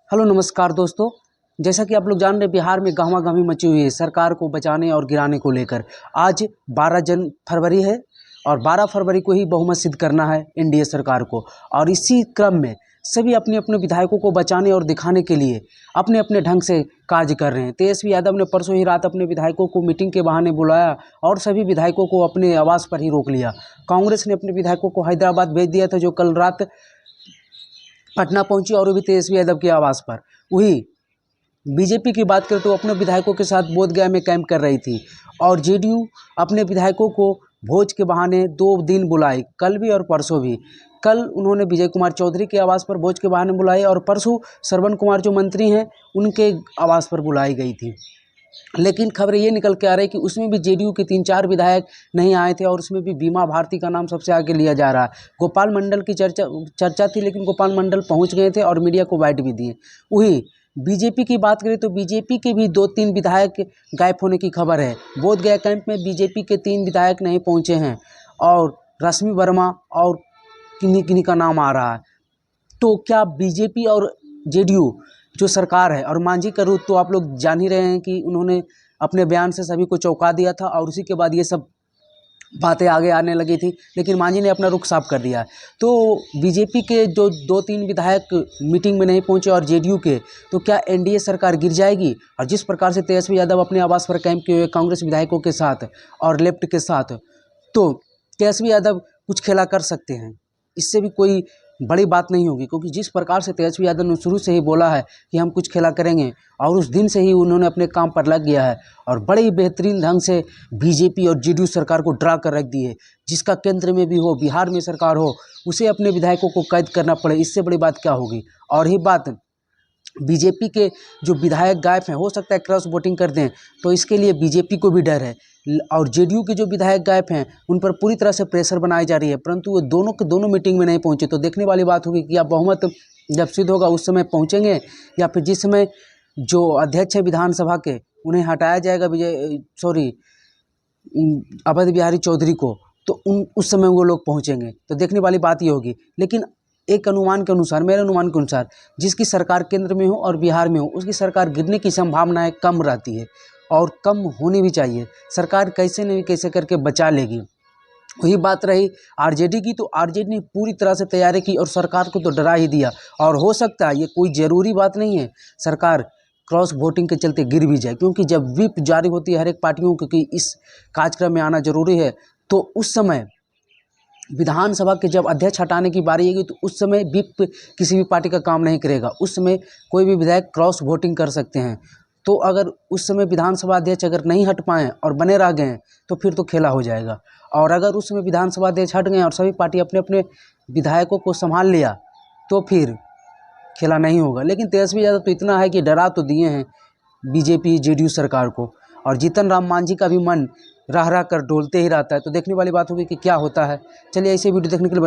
Hello नमस्कार दोस्तों। जैसा कि आप लोग जान रहे हैं, बिहार में गहमा-गहमी मची हुई है सरकार को बचाने और गिराने को लेकर। आज 12 फरवरी है और 12 फरवरी को ही बहुमत सिद्ध करना है एनडीए सरकार को। और इसी क्रम में सभी अपने-अपने विधायकों को बचाने और दिखाने के लिए अपने-अपने ढंग से कार्य कर रहे हैं। तेजस्वी यादव ने परसों ही रात अपने विधायकों को मीटिंग के बहाने बुलाया और सभी विधायकों को अपने आवास पर ही रोक लिया। कांग्रेस ने अपने विधायकों को हैदराबाद भेज दिया था, जो कल रात पटना पहुंची और वो भी तेजस्वी यादव के आवास पर। वही बीजेपी की बात करें तो अपने विधायकों के साथ बोधगया में कैंप कर रही थी और जेडीयू अपने विधायकों को भोज के बहाने 2 दिन बुलाई, कल भी और परसों भी। कल उन्होंने विजय कुमार चौधरी के आवास पर भोज के बहाने बुलाए और परसों श्रवण कुमार जो मंत्री हैं उनके आवास पर बुलाई गई थी। लेकिन खबरें ये निकल के आ रही है कि उसमें भी जेडीयू के 3-4 विधायक नहीं आए थे और उसमें भी बीमा भारती का नाम सबसे आगे लिया जा रहा है। गोपाल मंडल की चर्चा थी, लेकिन गोपाल मंडल पहुंच गए थे और मीडिया को बाइट भी दिए। वही बीजेपी की बात करें तो बीजेपी के भी 2-3 विधायक गायब होने की खबर है। बोधगया कैंप में बीजेपी के 3 विधायक नहीं पहुंचे हैं और रश्मि वर्मा और किन्हीं का नाम आ रहा है। तो क्या बीजेपी और जेडीयू जो सरकार है और मांझी का रुख तो आप लोग जान ही रहे हैं कि उन्होंने अपने बयान से सभी को चौंका दिया था और उसी के बाद ये सब बातें आगे आने लगी थी, लेकिन मांझी ने अपना रुख साफ कर दिया है। तो बीजेपी के जो 2-3 विधायक मीटिंग में नहीं पहुंचे और जेडीयू के, तो क्या एनडीए सरकार गिर जाएगी? और जिस प्रकार से तेजस्वी यादव अपने आवास पर कैंप किए हुए कांग्रेस विधायकों के साथ और लेफ्ट के साथ, तो तेजस्वी यादव कुछ खेला कर सकते हैं। इससे भी कोई बड़ी बात नहीं होगी, क्योंकि जिस प्रकार से तेजस्वी यादव ने शुरू से ही बोला है कि हम कुछ खेला करेंगे और उस दिन से ही उन्होंने अपने काम पर लग गया है और बड़े ही बेहतरीन ढंग से बीजेपी और जेडीयू सरकार को डरा कर रख दी है। जिसका केंद्र में भी हो, बिहार में सरकार हो, उसे अपने विधायकों को कैद करना पड़े, इससे बड़ी बात क्या होगी। और ही बात बीजेपी के जो विधायक गायब हैं, हो सकता है क्रॉस वोटिंग कर दें, तो इसके लिए बीजेपी को भी डर है। और जेडीयू के जो विधायक गायब हैं उन पर पूरी तरह से प्रेशर बनाई जा रही है, परंतु वो दोनों के दोनों मीटिंग में नहीं पहुंचे। तो देखने वाली बात होगी कि अब बहुमत जब सिद्ध होगा उस समय पहुंचेंगे या फिर जिस समय जो अध्यक्ष है विधानसभा के उन्हें हटाया जाएगा, अवध बिहारी चौधरी को, तो उस समय वो लोग पहुंचेंगे। तो देखने वाली बात ये होगी। लेकिन एक अनुमान के अनुसार, मेरे अनुमान के अनुसार, जिसकी सरकार केंद्र में हो और बिहार में हो, उसकी सरकार गिरने की संभावनाएं कम रहती है और कम होनी भी चाहिए। सरकार कैसे नहीं कैसे करके बचा लेगी। वही बात रही आरजेडी की, तो आरजेडी ने पूरी तरह से तैयारी की और सरकार को तो डरा ही दिया। और हो सकता है, ये कोई ज़रूरी बात नहीं है, सरकार क्रॉस वोटिंग के चलते गिर भी जाए, क्योंकि जब व्हिप जारी होती है हर एक पार्टियों को कि इस कार्यक्रम में आना जरूरी है, तो उस समय विधानसभा के जब अध्यक्ष हटाने की बारी आएगी तो उस समय व्हिप किसी भी पार्टी का काम नहीं करेगा। उस समय कोई भी विधायक क्रॉस वोटिंग कर सकते हैं। तो अगर उस समय विधानसभा अध्यक्ष अगर नहीं हट पाएँ और बने रह गए तो फिर तो खेला हो जाएगा। और अगर उस समय विधानसभा अध्यक्ष हट गए और सभी पार्टी अपने अपने विधायकों को संभाल लिया तो फिर खेला नहीं होगा। लेकिन तेजस्वी यादव तो इतना है कि डरा तो दिए हैं बीजेपी जेडीयू सरकार को, और जीतन राम मांझी का भी मन रह कर डोलते ही रहता है। तो देखने वाली बात होगी कि क्या होता है। चलिए, ऐसे वीडियो देखने के लिए